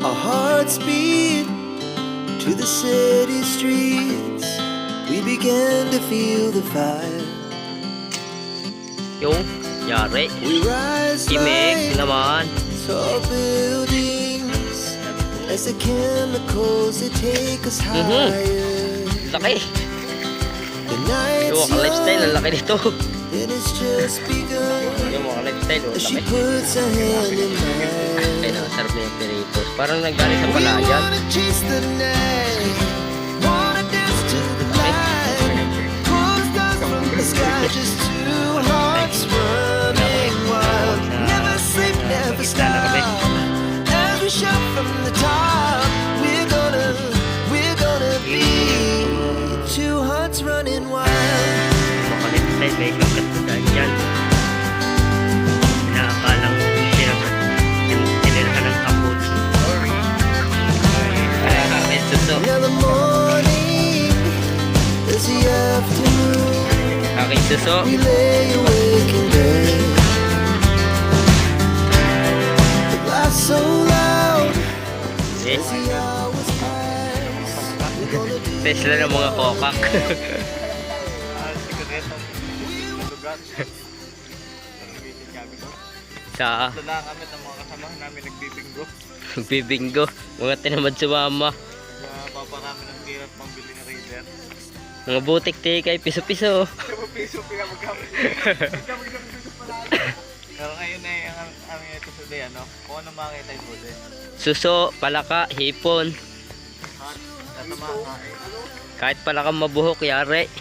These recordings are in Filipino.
Our hearts beat to the city streets. We began to feel the fire. Yung yari. We rise Imig like naman. tall buildings as the chemicals they take us higher. Laki. The night's Yung mga lifestyle, ang young, laki nito. and it's just begun. Yung mga lifestyle, As she laki. puts her hand in mine. Ay, nakasarap na yung peritos. Parang naggaling sa We palayan. wanna chase the night, wanna dance to the light. Pull the stars from the sky, just two hearts running wild. Never sleep, never stop. As we shout from the top, we're gonna be two hearts running wild. Mga lifestyle, may kagandaan dyan. Inaakalang siya yung tinirahan ng kapot. May suso. Another morning, there's the afternoon. Aking suso. We lay awake in bed. The laugh's so loud Eh, as the hours pass. We're gonna do special ng mga kokak. Sa Wala kami ng mga kasamahan namin nagbibinggo. bibinggo. Mga tinamad sumama. Nagpapa kami ng tira at pambili ng reader. Mga butik tikay, piso-piso. Piso pinamagkamit. Pero ngayon ay ang aming ito sa day, ano? Kung ano makita yung bude. Suso, palaka, hipon. Tatama, Kahit palaka mabuhok, yari.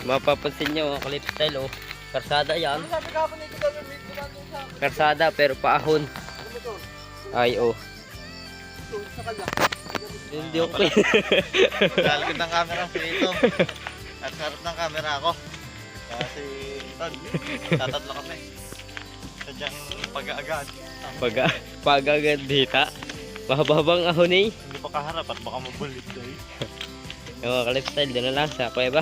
Mapapansin nyo mga kalipstyle, oh. Karsada yan. sabi ka pa nito gawin dito natin sa Karsada pero paahon. Ay, oh. sa kanya. Hindi okay. Galikod ng camera ko dito. At sarap ng camera ako. Kasi Todd, tatatlo kami. Sadyang pag-aagad. Pagagandita. Mahababang ahon eh. Hindi pa kaharap at baka mabulit doy. Yung mga ka-lifestyle, doon na lang sa kuweba.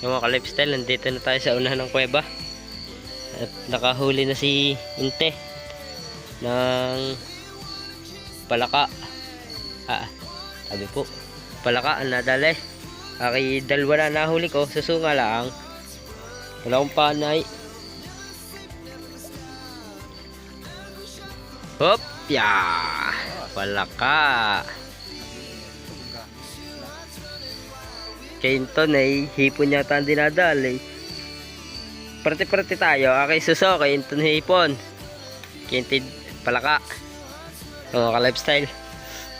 Yung mga ka-lifestyle, nandito na tayo sa unahan ng kuweba. At nakahuli na si Inte ng palaka. Sabi po, palaka ang nadali. Aki dalawa na nahuli ko, susunga lang. Wala akong panay. Hop! Ya! Palaka! Kainton ay hipon yata ang dinadali. Parte-parte tayo. Okay, suso. Kainton hipon. Kaintid palaka. Mga ka-lifestyle.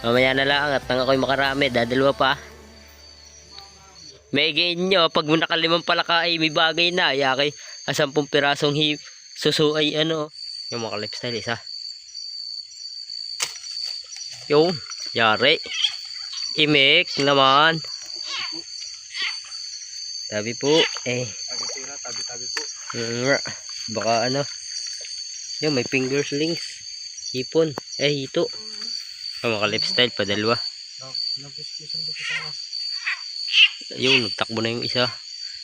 Mamaya na lang at nang ako'y makarami. Dadalwa pa. May gain nyo. Pag nakalimang palaka ay may bagay na. Yaki, 10 pirasong suso ay ano. Yung mga ka-lifestyle isa. Yung yari. Imik naman. Tabi po, Tabi-tabi po. Baka ano. Yung may finger slings. Hipon. Hito. Mga ka-lifestyle pa dalawa. Yung nagtakbo na yung isa.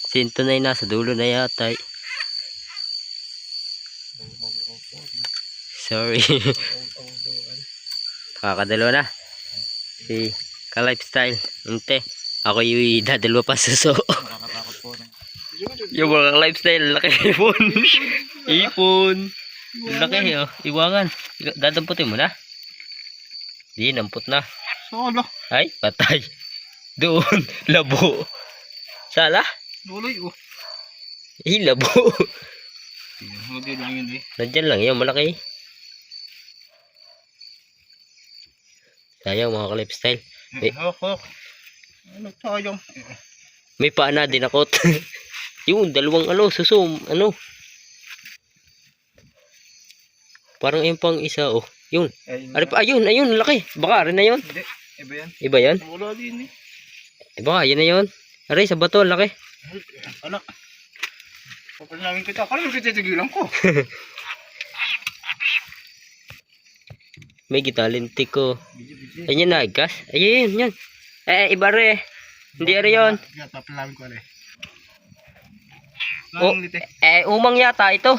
Sinto na yung nasa dulo na yata. Sorry. Kakadalawa na. Si ka-lifestyle. Inte. Ako yung dadalwa pa suso. Nakakatakot po. Yung mga lifestyle, laki ipon. Ipon. Laki, oh. Iwangan. Dadamputin mo na. Di, namput na. Solo. Ay, patay. Doon, labo. Sala? Nuloy oh. Labo. Hindi lang yun eh. Nandyan lang yun, malaki. Sayang mga ka-lifestyle. Ano sayang? May paa na dinakot. Yung dalawang susum, parang yung pang isa, oh. Yun. Ayun, laki. Baka rin na yun. Hindi, iba yan. Iba yan? Wala din eh. Baka, yan na yun. Aray, sa bato, laki. Anak. Papanawin kita. Kala mo kititigilan ko. May gitalintik ko. Ayan na, ikas. Ayun, yan. Iba rin. Hindi rin yun. Papanawin ko rin. Umang yata ito.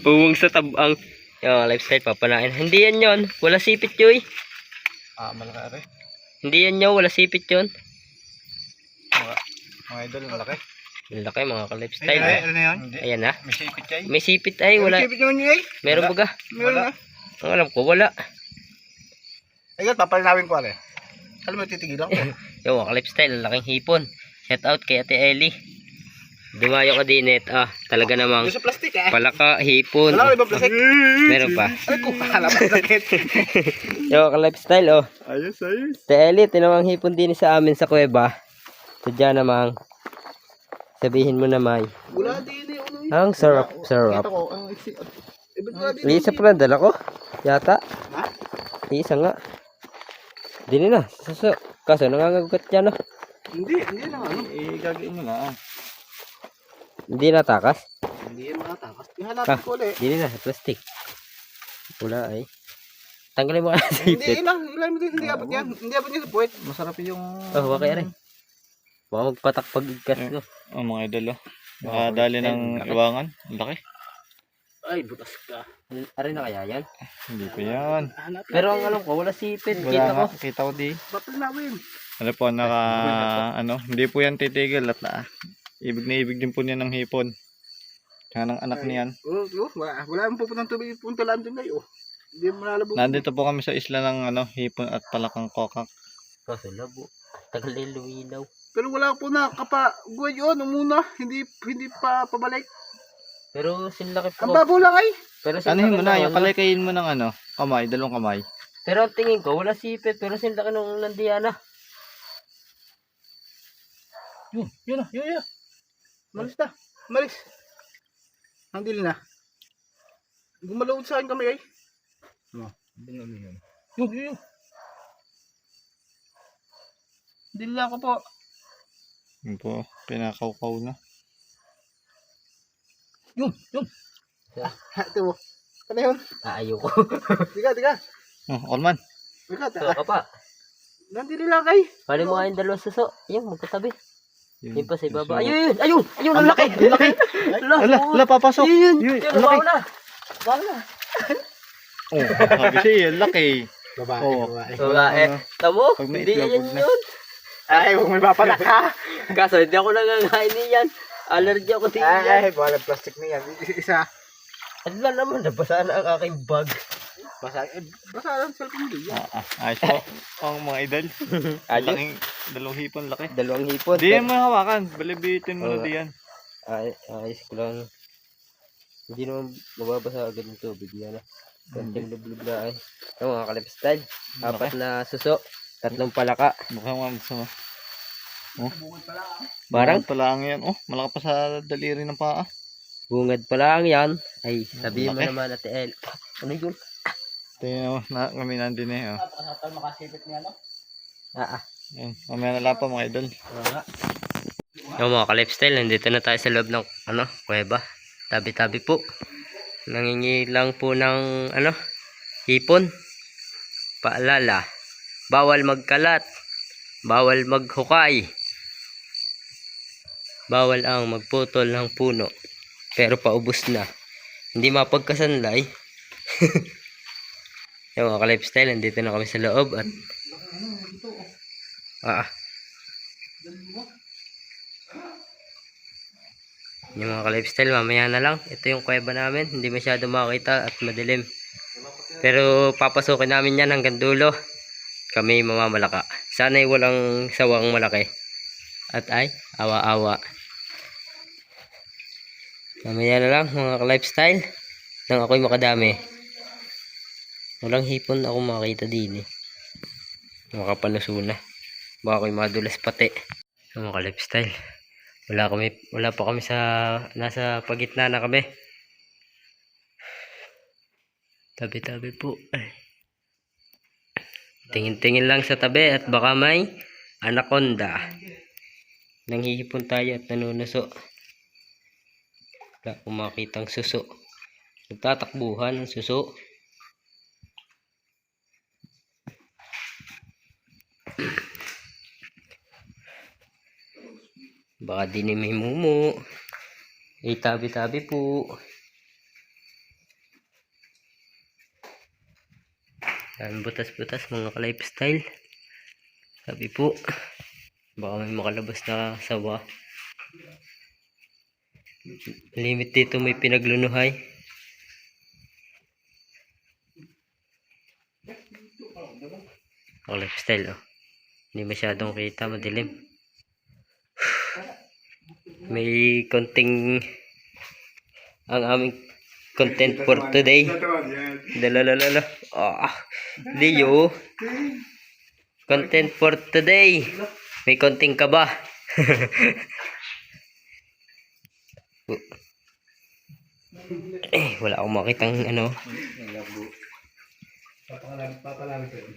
Uwong sa tabang. Yung lifestyle papanain. Hindi yan yon. Wala sipit yun. Malaki are. Hindi yan yun. Wala sipit yun. Mga idol, malaki. Ang laki mga ka-lifestyle. Ano na yun? Ayan na. May sipit kayo. May sipit ay. Wala. Sipit naman yun Meron Wala. baga. Meron na. Ang alam ko wala. Ayun, papalinawin ko are. Alam mo, titigilan ko. Yung mga ka-lifestyle. Ang laking hipon. Shout out kay Ate Ellie. Dumayo ka din talaga namang Yung sa plastic palaka, hipon. Wala ko ibang plastic. Meron pa. Ay ko, halaman sakit. Yung mga ka-lifestyle Ayos. Ate Ellie, tinawang hipon din sa amin sa kuweba. Sadya namang sabihin mo na may. Wala din eh. Ang sarap. Kita ko, Isa pala dala ko. Yata. Ha? Isa nga. Dini na. Kaso nangangagat yan Hindi na ano. Gagawin mo na. Hindi natakas. Hindi yan makatakas. Ihanapin ko ulit. Dini na. Plastic. Wala ay. Tanggalin mo ka sa Hindi ipit. ilan mo din. Hindi abot yan. Hindi abot yan sa puwet. Masarap yung... Oh, wakay rin. Baka magpatak pag igkas ko. mga idol Nakadali ng iwangan. Laki. Ay, butas ka. Aray na kaya yan? Hindi pa yan. Pero ang alam ko, wala sipit. Wala Kita ko. nga. Kita ko di. Ano po, hindi po yan titigil at ibig na ibig din po niya ng hipon. Kaya ng anak niyan. Wala mong pupuntang tubig, punta lang dun kayo. Hindi mo nalabog. Nandito po kami sa isla ng hipon at palakang kokak. Kaso labo. Tagal na luminaw. Pero wala po na kapaguay yun, muna, hindi pa pabalik. Pero sinlaki Ang po. babo lang ay. Pero Anuhin mo na, ng yung kalikayin mo ng kamay, dalawang kamay. Pero ang tingin ko, wala sipit. Pero sinlaki nung nandiyan Yun. Malis na. Malis. Ang dili na. Gumalaw sa akin kami ay. Yun. Dili na ako po. Yun po, pinakaukaw na. Yun. Ito mo. Ano yun? Ayoko. Tiga. Oh, Olman. Tiga. Ito ka pa. Nandili lang kay. Pali mo nga yung dalawang suso. Yung magkatabi. Yung pa sa ibaba. Ayun. Ayun, ang laki. Ala, papasok. Yun, ang laki. bawa na. Oh, sabi siya, ang laki. Babae. Oo. Tamo, Pag may hindi itlog, yan wag na. yun. Ay, huwag may papanak ha. Kaso hindi ako nangangkain niyan. Allergy ako din yan. Ay, wala plastic na yan. Isa. Adla naman, nabasa na ang aking bag. Basa lang cellphone din yan. Ayos po. Ang mga idol. Ayos. Laking, dalawang hipon, laki. Dalawang hipon. Di yan mo hawakan. Balibitin mo na diyan. Ayos ko lang. Hindi naman mababasa agad ng tubig yan. Konting lublub na ay. Yung mga kalipstyle. 4 na suso. 3 palaka. Baka mga gusto mo. Parang pala ang yan. Oh, malaki pa sa daliri ng paa. bungad pa lang yan. Ay, sabihin mo Laki. naman Ate El. Ano yun? Tingnan mo, kami nandun eh. Oh. Napakasakal makasipit niya, no? Yan. Mamaya na lang pa mga idol. Yung mga ka-lifestyle, nandito na tayo sa loob ng kuweba. Tabi-tabi po. Nangingi lang po ng hipon. Paalala, bawal magkalat, bawal maghukay, bawal ang magputol ng puno. Pero paubos na. Hindi mapagkasanlay. Yung mga ka-lifestyle, nandito na kami sa loob at yung mga ka-lifestyle, mamaya na lang. Ito yung kuweba namin, hindi masyado makita at madilim. Pero papasukin namin yan hanggang dulo. Kami mamamalaka. Sana'y walang sawang malaki. At ay, awa-awa. Mamaya na lang mga ka-lifestyle. Nang ako'y makadami. Walang hipon ako makita din eh. Makapalusuna. Baka ako'y madulas pati. Mga ka-lifestyle. Wala pa kami nasa pagitna na kami. Tabi-tabi po. Tingin-tingin lang sa tabi at baka may anaconda. Nanghihipon tayo at nanunuso. Wala akong makitang suso. Nagtatakbuhan ng suso. Baka din may mumu. Tabi-tabi po. Ang butas-butas mga ka-lifestyle. Sabi po, baka may makalabas na sawa. Limit dito may pinaglunuhay. Ang lifestyle oh. Hindi masyadong kita, madilim. May konting ang aming content for today. Dalalala. Leo. Content for today. May konting kaba. Wala akong makitang ano. Papalamig ko yun.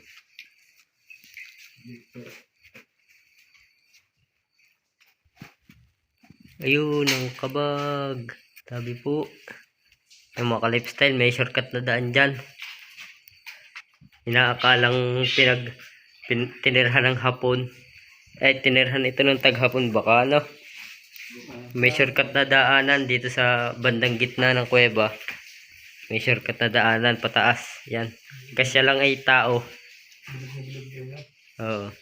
Ayun ang kabag. Sabi po. Yung mga ka-lifestyle, may shortcut na daan dyan. Inaakalang tinirhan ng hapon. Tinirhan ito ng taghapon baka ano. May shortcut na daanan dito sa bandang gitna ng kuweba. May shortcut na daanan pataas. Yan. Kasya lang ay tao. Oo.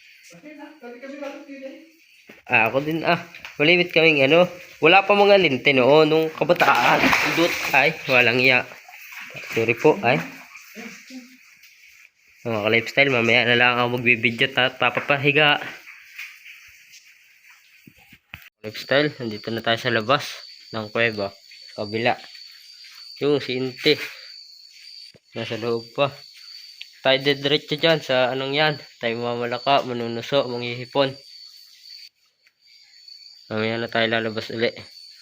Ako din malimit kaming ano. Wala pa mga linte noon nung kabataan. Dut ay walang iya. Sorry po ay. Mga ka-lifestyle, mamaya na lang ako magbibideo papapahiga. Lifestyle, nandito na tayo sa labas ng kuweba. Kabila. Yung si Inte. Nasa loob pa. Tayo diretso dyan sa anong yan. Tayo mamalaka, manunuso, manghihipon. Mamaya na tayo lalabas uli.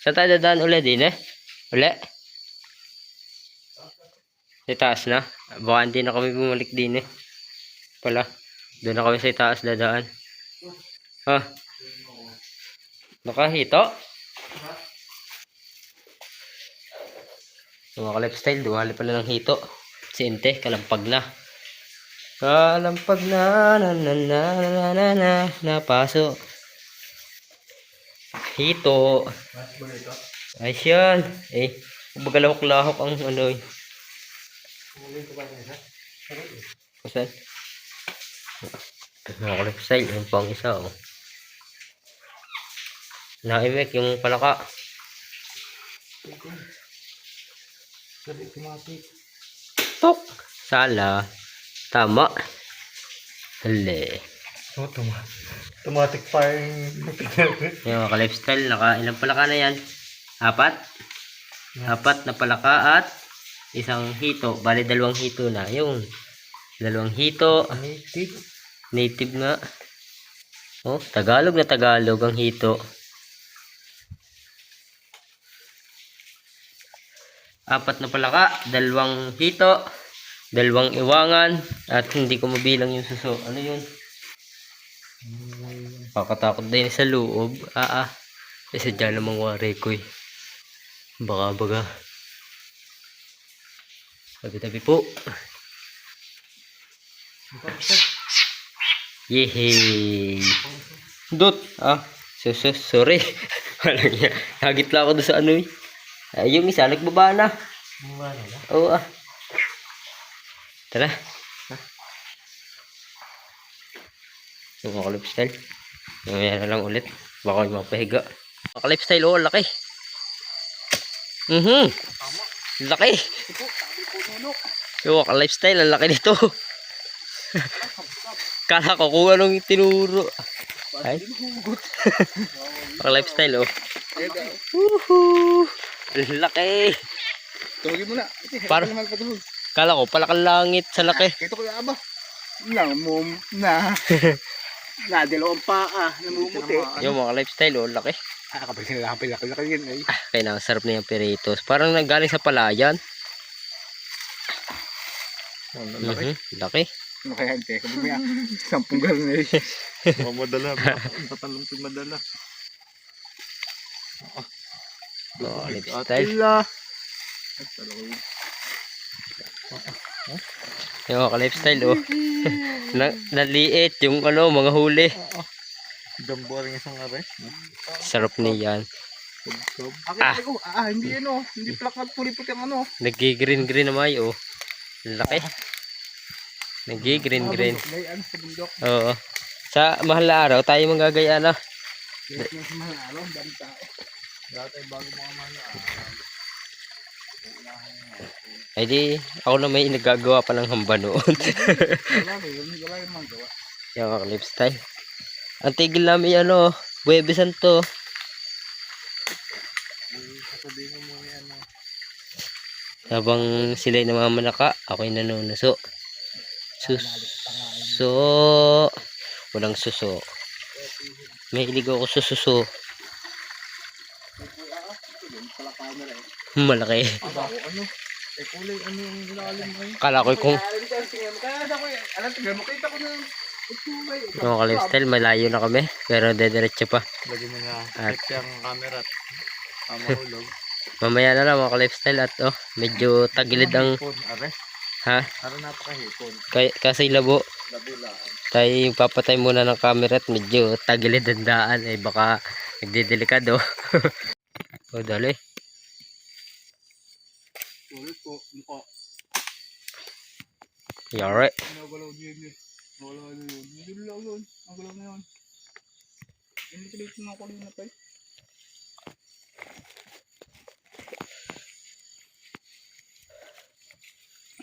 Saan tayo dadaan uli din Uli? Sa taas na. Baka hindi na kami bumalik din Pala. Doon na kami sa taas dadaan. Nakahito? Mga ka-lifestyle, dumali pala ng hito. Si Inte, kalampag na. Kalampag na, napaso. Hito. Ayos yan. Bagalahok-lahok ang ano. Saan? Mga ka-lifestyle, yung pang isa Naimek yung palaka. Tok! Sala. Tama. Hali. Automatic firing. Yung mga ka-lifestyle, ilang palaka na yan? 4? 4 na palaka at isang hito. Bali 2 hito na. Yung 2 hito. Native nga. Tagalog na Tagalog ang hito. 4 na palaka, 2 hito, 2 iwangan, at hindi ko mabilang yung suso. Ano yun? Kakatakot din sa loob. Isa dyan namang wari ko Baka. Tabi-tabi po. Yehey. Dot. Sorry. Walang yan. Hagit lang ako doon sa ano yung isa, nagbaba na. Oo Tara. Yung mga ka-lifestyle. Mamaya na lang ulit. Baka yung mapahiga. Mga ka-lifestyle, laki. Laki. Yung mga ka-lifestyle, ang laki nito. Kala ko kung anong tinuro. Ay. Mga lifestyle Laki. Tawagin mo na. Parang kala ko palakang langit sa laki. Ito ko aba. Dalawang paa. Namumuti. Yung mga lifestyle laki. Kapag laki yun Kaya sarap na yung peritos. Parang nanggaling sa palayan. Laki. Ano kaya hindi? Kapag may 10 galon Madala. Tatalong madala. Lifestyle. Yung mga lifestyle naliit yung mga huli. Dambo rin isang aray. Sarap niyan. Hindi hindi plakat puli-puti ang Nagi-green na may Laki. Nag-green. Gayaan sa bundok. Oo. Sa mahal na araw, tayo manggagaya na. Gayaan sa mga araw, ang dami tao. Dati bago mga mana. Ay di, ako na may nagagawa pa ng hamba noon. Wala yung mga gawa. Yung mga lifestyle. Ang tigil namin ano, Huwebes Santo. Sasabihin mo muna yan. Habang sila'y namamanaka, ako'y nanunuso. Suso. Walang suso. May hilig ako sa suso. Pala camera eh. Malaki. Ano? Eh kulay ano yung ilalim mo? Kala ko kung Alam, tignan mo, kita ko na itulay. mga lifestyle, malayo na kami. Pero dediretso pa. Lagyan mo na At- check yung camera at mahulog. Mamaya na lang mga lifestyle at medyo tagilid ang Hipon, are. ha? Are napakahipon. Kasi labo. Labulaan. Tayo papatay muna ng camera at medyo tagilid ang daan. Eh baka nagdidelikado. O dali. Ulit po, mukha. Yari. Nagalaw din yun. Wala na yun. Hindi lang yun. Ang galaw na yun. Hindi tuloy ko na kulina pa eh.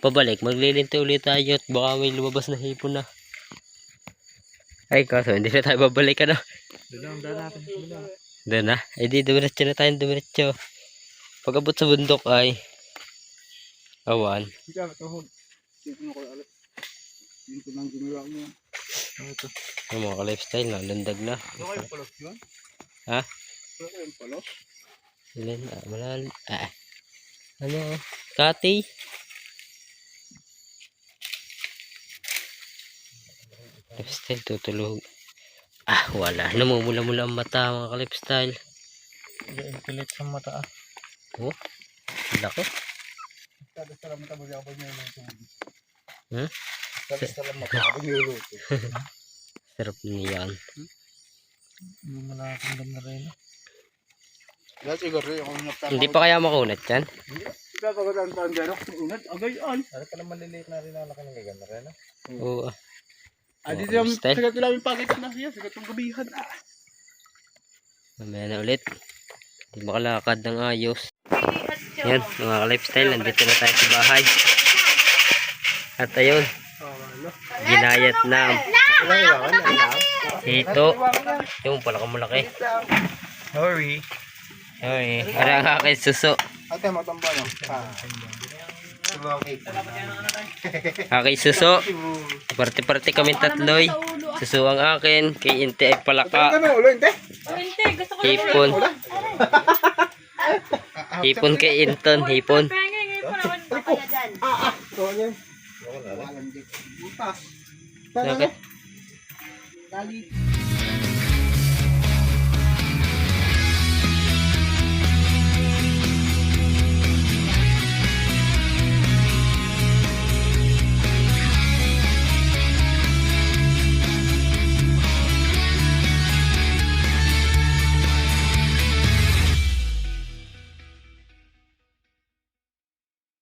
Pabalik, maglilinti ulit tayo at baka may lumabas na hipon na. Ay, kaso hindi na tayo babalik ano. Doon natin. Doon na. Ay di, dumiretso na tayo, dumiretso. Pag abot sa bundok ay awan. Hindi ka matahod. Hindi ko na kaya alam. Hindi ko nang ginawa mo. Yung mga lifestyle na, landag na. Ano kayong palos yun? Ha? Ano kayong palos? Ilan, ano, Kati? Lifestyle, tutulog. Wala. Namumula-mula ang mata mga ka-lifestyle. Yung pilit sa mata. Oh, laki. Basta lang matabag ako niya yung tubig. Hmm? Basta lang matabag yung luto. Sarap niyan. Yung malaking ganda rin. Dahil siguro yung unat Hindi pa kaya makunat yan? Ikaw pagkatan pa ang dyan. Unat, agayan. Ano ka naman liliit na rin na laki ng ganda rin. Oo. Dito Mga yung lifestyle. sagat nila yung pakit na siya. Sagat ng gabihan. Mamaya na ulit. Hindi makalakad ng ayos. Yan, mga ka-lifestyle. Nandito na tayo sa bahay. At ayun, ginayat na ito. Yung malaki. Sorry. Ay, parang aking suso. Ate, matamba no? Aking suso. Parte-parte kami tatloy. Suso ang akin. Kay Inte ay palaka. Ano, ulo, inte? Hipon. Hipon kay Inton. Hipon. Soalnya. Butas. Okay. Tali.